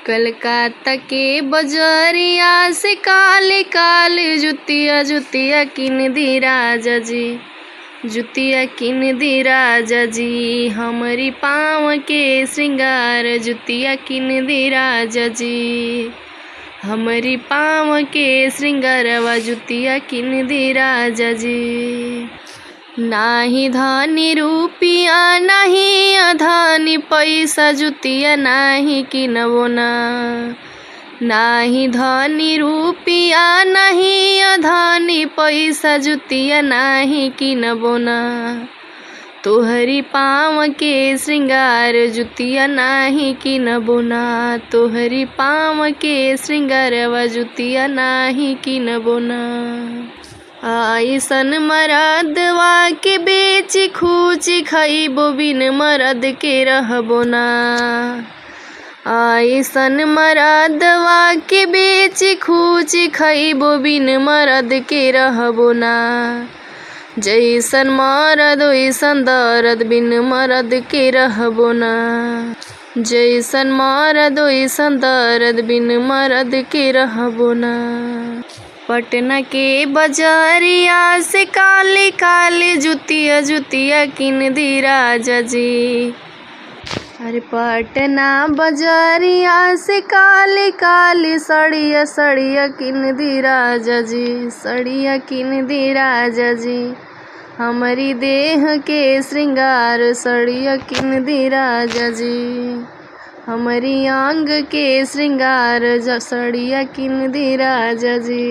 कलकत्ता के बजरिया से काले काले जुतिया जुतिया किन दी राजा जी, जुतिया किन दी राजा जी। हमारी पाँव के श्रृंगार जुतिया किन दी राजा जी, हमारी पाँव के श्रृंगारवा जुतिया किन दी राजा जी। नाही धनी रुपिया नाही अधनी पैसा जुतिया नाही किनबो ना, नाही धनी रुपिया नाही अधनी पैसा जुतिया नाही किनबो ना। तोहरी पाँव के श्रृंगार जुतिया नाही किनबो ना, तोहरी पाँव के श्रृंगारवा जुतिया नाही किनबो ना। आइसन मरदवा के बेची खूची खइबो बिन मरद के रहबो ना, आइसन मरदवा के बेची खूची खइबो बिन मरद के रहबो ना। जैसन मरद वैसन दर्द बिन मरद के रहबो ना, जैसन मरद वैसन दर्द बिन मरद के रहबो ना। पटना के बजरिया से काले काले जुतिया जुतिया किन दी राजा जी, अरे पटना बजरिया से काले काले सड़िया सड़िया किन दी राजा जी, सड़िया किन दी राजा जी। हमारी देह के श्रृंगार सड़िया किन दी राजा जी, हमारी अंग के श्रृंगार सड़िया किन दी राजा जी।